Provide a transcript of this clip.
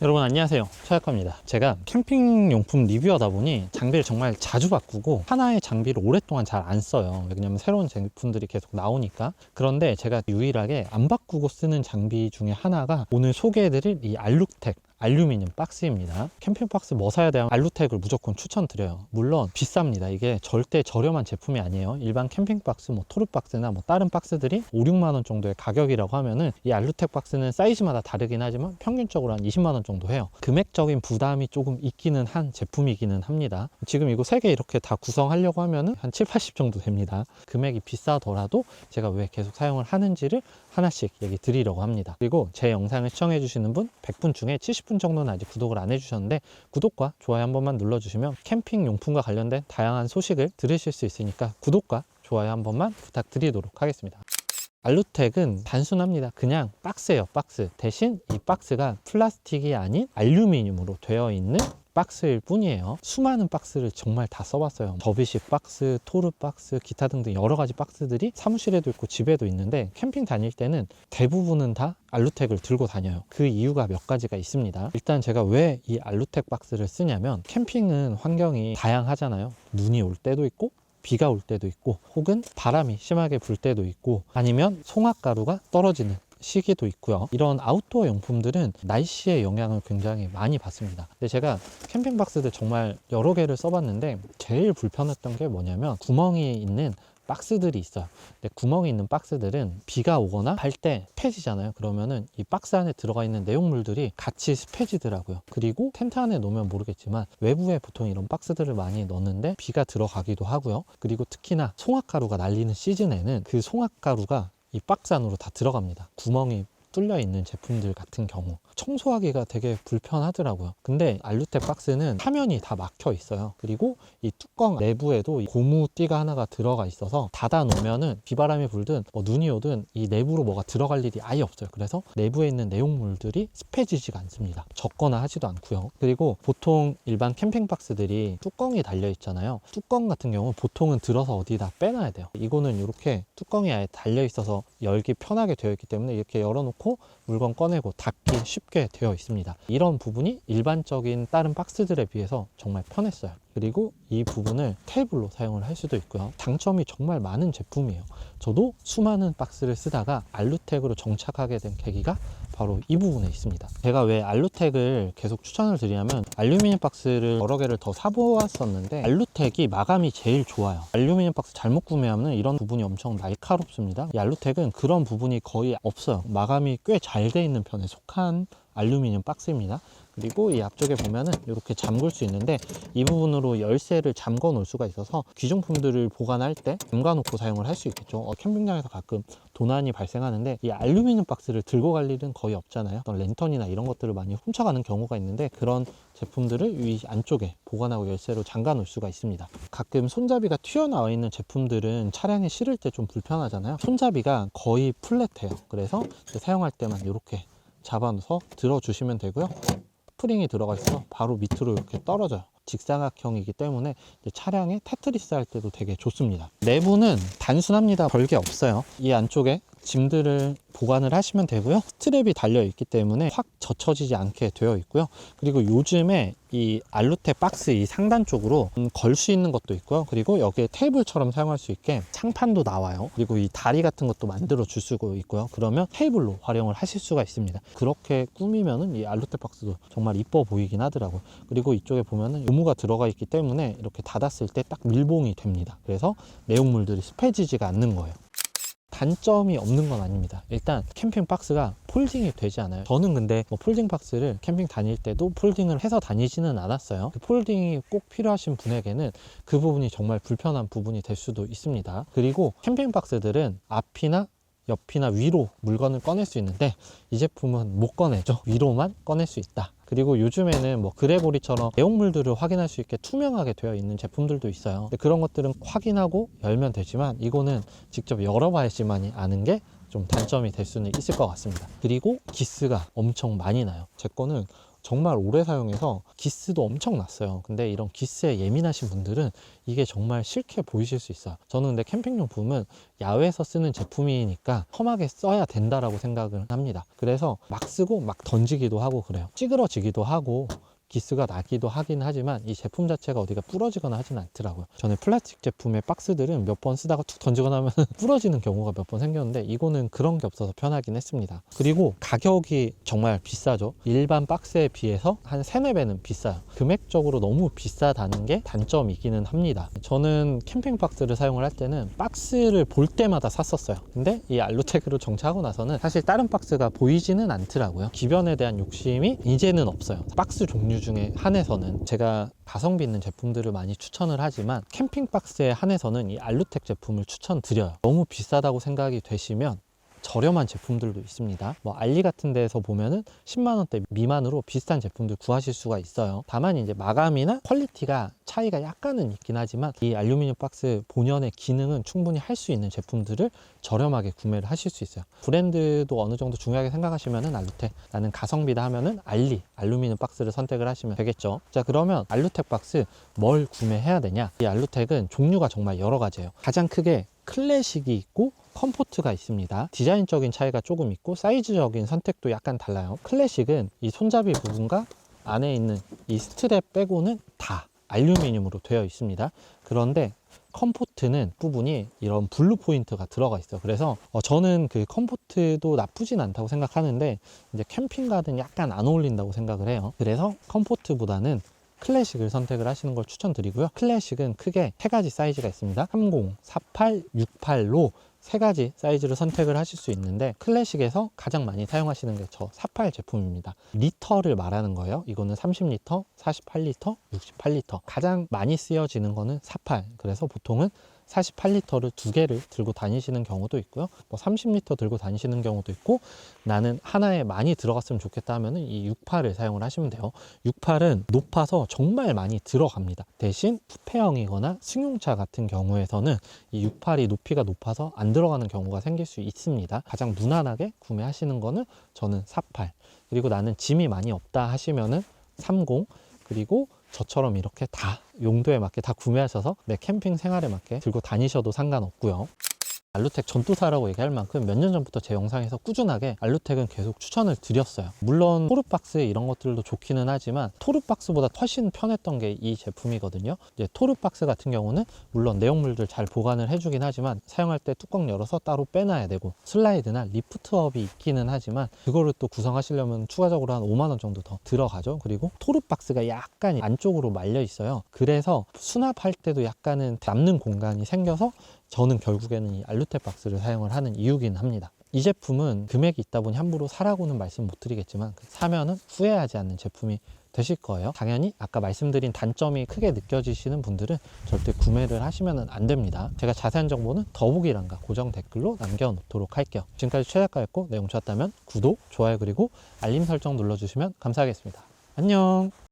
여러분 안녕하세요, 최학과입니다. 제가 캠핑 용품 리뷰하다 보니 장비를 정말 자주 바꾸고 하나의 장비를 오랫동안 잘 안 써요. 왜냐면 새로운 제품들이 계속 나오니까. 그런데 제가 유일하게 안 바꾸고 쓰는 장비 중에 하나가 오늘 소개해드릴 이 알루텍 알루미늄 박스입니다. 캠핑 박스 뭐 사야 돼요? 알루텍을 무조건 추천드려요. 물론 비쌉니다. 이게 절대 저렴한 제품이 아니에요. 일반 캠핑 박스, 토르 박스나 다른 박스들이 5, 6만 원 정도의 가격이라고 하면은 이 알루텍 박스는 사이즈마다 다르긴 하지만 평균적으로 한 20만 원 정도 해요. 금액적인 부담이 조금 있기는 한 제품이기는 합니다. 지금 이거 3개 이렇게 다 구성하려고 하면은 한 7, 80 정도 됩니다. 금액이 비싸더라도 제가 왜 계속 사용을 하는지를 하나씩 얘기 드리려고 합니다. 그리고 제 영상을 시청해 주시는 분 100분 중에 70분 정도는 아직 구독을 안 해주셨는데 구독과 좋아요 한 번만 눌러주시면 캠핑 용품과 관련된 다양한 소식을 들으실 수 있으니까 구독과 좋아요 한 번만 부탁드리도록 하겠습니다. 알루텍은 단순합니다. 그냥 박스예요, 박스. 대신 이 박스가 플라스틱이 아닌 알루미늄으로 되어 있는 박스일 뿐이에요. 수많은 박스를 정말 다 써봤어요. 접이식 박스, 토르 박스, 기타 등등 여러 가지 박스들이 사무실에도 있고 집에도 있는데 캠핑 다닐 때는 대부분은 다 알루텍을 들고 다녀요. 그 이유가 몇 가지가 있습니다. 일단 제가 왜 이 알루텍 박스를 쓰냐면 캠핑은 환경이 다양하잖아요. 눈이 올 때도 있고 비가 올 때도 있고 혹은 바람이 심하게 불 때도 있고 아니면 송화가루가 떨어지는 시기도 있고요. 이런 아웃도어 용품들은 날씨의 영향을 굉장히 많이 받습니다. 근데 제가 캠핑 박스들 정말 여러 개를 써봤는데 제일 불편했던 게 뭐냐면 구멍이 있는 박스들이 있어요. 근데 구멍이 있는 박스들은 비가 오거나 할 때 습해지잖아요. 그러면은 이 박스 안에 들어가 있는 내용물들이 같이 습해지더라고요. 그리고 텐트 안에 놓으면 모르겠지만 외부에 보통 이런 박스들을 많이 넣는데 비가 들어가기도 하고요. 그리고 특히나 송화가루가 날리는 시즌에는 그 송화가루가 이 박스 안으로 다 들어갑니다. 구멍이 뚫려 있는 제품들 같은 경우 청소하기가 되게 불편하더라고요. 근데 알루텍 박스는 사면이 다 막혀 있어요. 그리고 이 뚜껑 내부에도 고무띠가 하나가 들어가 있어서 닫아 놓으면은 비바람이 불든 눈이 오든 이 내부로 뭐가 들어갈 일이 아예 없어요. 그래서 내부에 있는 내용물들이 습해지지가 않습니다. 젖거나 하지도 않고요. 그리고 보통 일반 캠핑 박스들이 뚜껑이 달려 있잖아요. 뚜껑 같은 경우 보통은 들어서 어디다 빼놔야 돼요. 이거는 이렇게 뚜껑이 아예 달려 있어서 열기 편하게 되어 있기 때문에 이렇게 열어놓고 물건 꺼내고 닫기 쉽게 되어 있습니다. 이런 부분이 일반적인 다른 박스들에 비해서 정말 편했어요. 그리고 이 부분을 테이블로 사용을 할 수도 있고요. 장점이 정말 많은 제품이에요. 저도 수많은 박스를 쓰다가 알루텍으로 정착하게 된 계기가 바로 이 부분에 있습니다. 제가 왜 알루텍을 계속 추천을 드리냐면 알루미늄 박스를 여러 개를 더 사보았었는데 알루텍이 마감이 제일 좋아요. 알루미늄 박스 잘못 구매하면 이런 부분이 엄청 날카롭습니다. 이 알루텍은 그런 부분이 거의 없어요. 마감이 꽤 잘 돼 있는 편에 속한 알루미늄 박스입니다. 그리고 이 앞쪽에 보면은 이렇게 잠글 수 있는데 이 부분으로 열쇠를 잠궈 놓을 수가 있어서 귀중품들을 보관할 때 잠가 놓고 사용을 할 수 있겠죠. 캠핑장에서 가끔 도난이 발생하는데 이 알루미늄 박스를 들고 갈 일은 거의 없잖아요. 어떤 랜턴이나 이런 것들을 많이 훔쳐가는 경우가 있는데 그런 제품들을 이 안쪽에 보관하고 열쇠로 잠가 놓을 수가 있습니다. 가끔 손잡이가 튀어나와 있는 제품들은 차량에 실을 때 좀 불편하잖아요. 손잡이가 거의 플랫해요. 그래서 사용할 때만 이렇게 잡아서 들어주시면 되고요. 스프링이 들어가 있어서 바로 밑으로 이렇게 떨어져요. 직사각형이기 때문에 차량에 테트리스 할 때도 되게 좋습니다. 내부는 단순합니다. 별게 없어요. 이 안쪽에 짐들을 보관을 하시면 되고요. 스트랩이 달려 있기 때문에 확 젖혀지지 않게 되어 있고요. 그리고 요즘에 이 알루텍 박스 이 상단 쪽으로 걸 수 있는 것도 있고요. 그리고 여기에 테이블처럼 사용할 수 있게 창판도 나와요. 그리고 이 다리 같은 것도 만들어 줄 수가 있고요. 그러면 테이블로 활용을 하실 수가 있습니다. 그렇게 꾸미면은 이 알루텍 박스도 정말 이뻐 보이긴 하더라고요. 그리고 이쪽에 보면은 고무가 들어가 있기 때문에 이렇게 닫았을 때 딱 밀봉이 됩니다. 그래서 내용물들이 습해지지가 않는 거예요. 단점이 없는 건 아닙니다. 일단 캠핑 박스가 폴딩이 되지 않아요. 저는 근데 폴딩 박스를 캠핑 다닐 때도 폴딩을 해서 다니지는 않았어요. 그 폴딩이 꼭 필요하신 분에게는 그 부분이 정말 불편한 부분이 될 수도 있습니다. 그리고 캠핑 박스들은 앞이나 옆이나 위로 물건을 꺼낼 수 있는데 이 제품은 못 꺼내죠. 위로만 꺼낼 수 있다. 그리고 요즘에는 그레고리처럼 내용물들을 확인할 수 있게 투명하게 되어 있는 제품들도 있어요. 그런 것들은 확인하고 열면 되지만 이거는 직접 열어봐야지만이 아는 게 좀 단점이 될 수는 있을 것 같습니다. 그리고 기스가 엄청 많이 나요. 제 거는 정말 오래 사용해서 기스도 엄청 났어요. 근데 이런 기스에 예민하신 분들은 이게 정말 싫게 보이실 수 있어요. 저는 근데 캠핑용품은 야외에서 쓰는 제품이니까 험하게 써야 된다라고 생각을 합니다. 그래서 막 쓰고 막 던지기도 하고 그래요. 찌그러지기도 하고 기스가 나기도 하긴 하지만 이 제품 자체가 어디가 부러지거나 하진 않더라고요. 전에 플라스틱 제품의 박스들은 몇 번 쓰다가 툭 던지거나 하면 부러지는 경우가 몇 번 생겼는데 이거는 그런 게 없어서 편하긴 했습니다. 그리고 가격이 정말 비싸죠. 일반 박스에 비해서 한 3, 4배는 비싸요. 금액적으로 너무 비싸다는 게 단점이기는 합니다. 저는 캠핑 박스를 사용을 할 때는 박스를 볼 때마다 샀었어요. 근데 이 알루텍으로 정착하고 나서는 사실 다른 박스가 보이지는 않더라고요. 기변에 대한 욕심이 이제는 없어요. 박스 종류 중에 한해서는 제가 가성비 있는 제품들을 많이 추천을 하지만 캠핑 박스에 한해서는 이 알루텍 제품을 추천드려요. 너무 비싸다고 생각이 되시면 저렴한 제품들도 있습니다. 뭐 알리 같은 데에서 보면은 10만 원대 미만으로 비슷한 제품들 구하실 수가 있어요. 다만 이제 마감이나 퀄리티가 차이가 약간은 있긴 하지만 이 알루미늄 박스 본연의 기능은 충분히 할 수 있는 제품들을 저렴하게 구매를 하실 수 있어요. 브랜드도 어느 정도 중요하게 생각하시면은 알루텍, 나는 가성비다 하면은 알루미늄 박스를 선택을 하시면 되겠죠. 자, 그러면 알루텍 박스 뭘 구매해야 되냐? 이 알루텍은 종류가 정말 여러 가지예요. 가장 크게 클래식이 있고 컴포트가 있습니다. 디자인적인 차이가 조금 있고 사이즈적인 선택도 약간 달라요. 클래식은 이 손잡이 부분과 안에 있는 이 스트랩 빼고는 다 알루미늄으로 되어 있습니다. 그런데 컴포트는 부분이 이런 블루 포인트가 들어가 있어요. 그래서 저는 그 컴포트도 나쁘진 않다고 생각하는데 이제 캠핑 가든 약간 안 어울린다고 생각을 해요. 그래서 컴포트보다는 클래식을 선택을 하시는 걸 추천드리고요. 클래식은 크게 3가지 사이즈가 있습니다. 30, 48, 68로 3가지 사이즈를 선택을 하실 수 있는데 클래식에서 가장 많이 사용하시는 게 저 48 제품입니다. 리터를 말하는 거예요. 이거는 30리터, 48리터, 68리터. 가장 많이 쓰여지는 거는 48. 그래서 보통은 48리터를 2개를 들고 다니시는 경우도 있고요. 뭐 30리터 들고 다니시는 경우도 있고, 나는 하나에 많이 들어갔으면 좋겠다 하면은 이 68을 사용을 하시면 돼요. 68은 높아서 정말 많이 들어갑니다. 대신 쿠페형이거나 승용차 같은 경우에서는 이 68이 높이가 높아서 안 들어가는 경우가 생길 수 있습니다. 가장 무난하게 구매하시는 거는 저는 48. 그리고 나는 짐이 많이 없다 하시면은 30. 그리고 저처럼 이렇게 다 용도에 맞게 다 구매하셔서 내 캠핑 생활에 맞게 들고 다니셔도 상관없고요. 알루텍 전도사라고 얘기할 만큼 몇 년 전부터 제 영상에서 꾸준하게 알루텍은 계속 추천을 드렸어요. 물론 토르박스 이런 것들도 좋기는 하지만 토르박스보다 훨씬 편했던 게 이 제품이거든요. 이제 토르박스 같은 경우는 물론 내용물들 잘 보관을 해주긴 하지만 사용할 때 뚜껑 열어서 따로 빼놔야 되고 슬라이드나 리프트업이 있기는 하지만 그거를 또 구성하시려면 추가적으로 한 5만 원 정도 더 들어가죠. 그리고 토르박스가 약간 안쪽으로 말려 있어요. 그래서 수납할 때도 약간은 남는 공간이 생겨서 저는 결국에는 이 알루텍 박스를 사용을 하는 이유긴 합니다. 이 제품은 금액이 있다 보니 함부로 사라고는 말씀 못 드리겠지만 사면은 후회하지 않는 제품이 되실 거예요. 당연히 아까 말씀드린 단점이 크게 느껴지시는 분들은 절대 구매를 하시면 안 됩니다. 제가 자세한 정보는 더보기란과 고정 댓글로 남겨놓도록 할게요. 지금까지 최작가였고 내용 좋았다면 구독, 좋아요 그리고 알림 설정 눌러주시면 감사하겠습니다. 안녕.